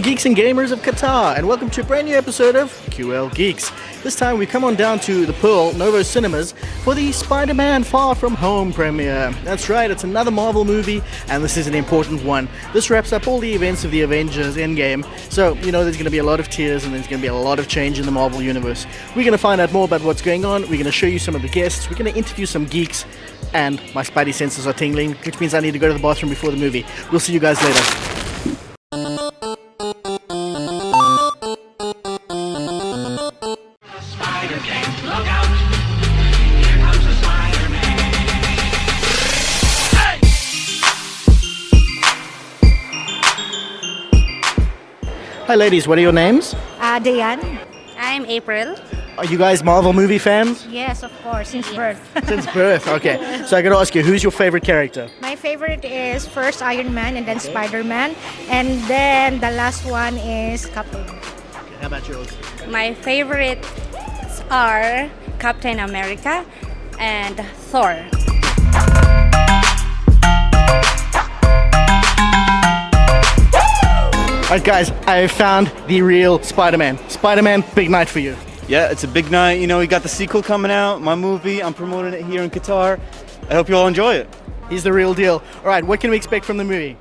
geeks and gamers of Qatar, and welcome to a brand new episode of QL Geeks. This time we come on down to the Pearl Novo Cinemas for the SpiderMan Far From Home premiere. That's right, it's another Marvel movie, and this is an important one. This wraps up all the events of the Avengers Endgame, so you know there's going to be a lot of tears and there's going to be a lot of change in the Marvel Universe. We're going to find out more about what's going on, we're going to show you some of the guests, we're going to interview some geeks, and my Spidey senses are tingling, which means I need to go to the bathroom before the movie. We'll see you guys later. Hi ladies, what are your names? Diane. I'm April. Are you guys Marvel movie fans? Yes, of course, since birth. Since birth, okay. So I gotta ask you, who's your favorite character? My favorite is first Iron Man and then Spider-Man. And then the last one is Captain. Okay, how about yours? My favorites are Captain America and Thor. Alright guys, I found the real Spider-Man. Spider-Man, big night for you. Yeah, it's a big night. You know, we got the sequel coming out, my movie. I'm promoting it here in Qatar. I hope you all enjoy it. He's the real deal. Alright, what can we expect from the movie?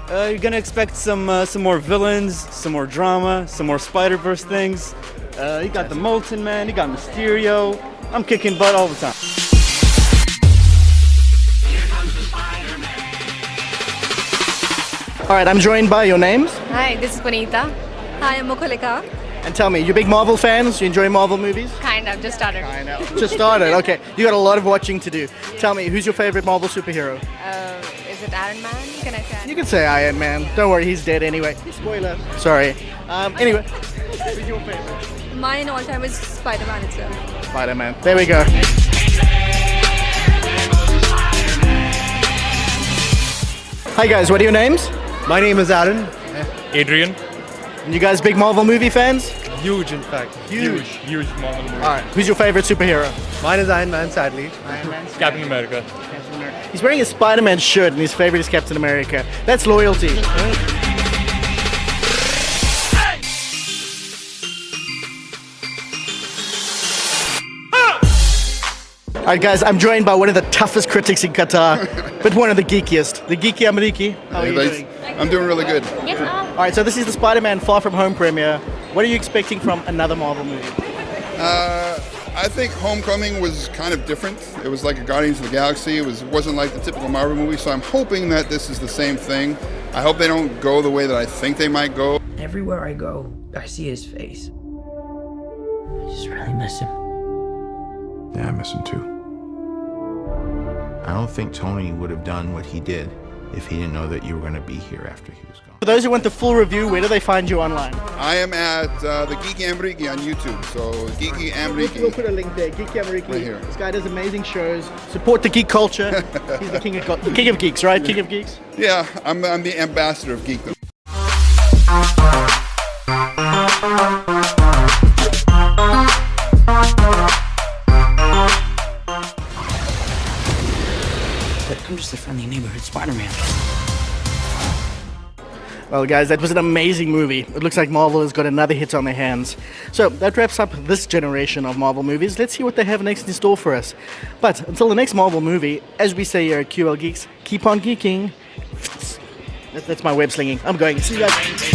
You're gonna expect some more villains, some more drama, some more Spider-Verse things. You got the Molten Man, you got Mysterio. I'm kicking butt all the time. Alright, I'm joined by your names. Hi, this is Bonita. Hi, I'm Mokolika. And tell me, you big Marvel fans? You enjoy Marvel movies? Kind of, just started. I know. Just started, okay. You got a lot of watching to do. Tell me, who's your favorite Marvel superhero? Is it Iron Man? Can I say? You can say Iron Man. Don't worry, he's dead anyway. Spoiler. Sorry. Anyway, who's your favorite? Mine all time is Spider-Man itself. Spider-Man. There we go. Hi guys, what are your names? My name is Aaron. Adrian. And you guys big Marvel movie fans? Huge, in fact. Huge Marvel movie. Alright, who's your favorite superhero? Mine is Iron Man, sadly. Captain America. He's wearing a Spider-Man shirt and his favorite is Captain America. That's loyalty. Alright guys, I'm joined by one of the toughest critics in Qatar, but one of the geekiest. The Geeky Maliki. How are you doing? I'm doing really good. Alright, so this is the Spider-Man Far From Home premiere. What are you expecting from another Marvel movie? I think Homecoming was kind of different. It was like a Guardians of the Galaxy. It wasn't like the typical Marvel movie, so I'm hoping that this is the same thing. I hope they don't go the way that I think they might go. Everywhere I go, I see his face. I just really miss him. Yeah, I miss him too. I don't think Tony would have done what he did if he didn't know that you were going to be here after he was gone. For those who want the full review, where do they find you online? I am at the Geeky Maliki on YouTube, so Geeky Maliki. We'll put a link there, Geeky Maliki. Right here. This guy does amazing shows. Support the geek culture. He's the king of geeks, right? King of geeks? Yeah, I'm the ambassador of geekdom. I'm just a friendly neighborhood Spider-Man. Well guys, that was an amazing movie. It looks like Marvel has got another hit on their hands. So that wraps up this generation of Marvel movies. Let's see what they have next in store for us. But until the next Marvel movie, as we say here at QL Geeks, keep on geeking. That's my web slinging. I'm going. See you guys.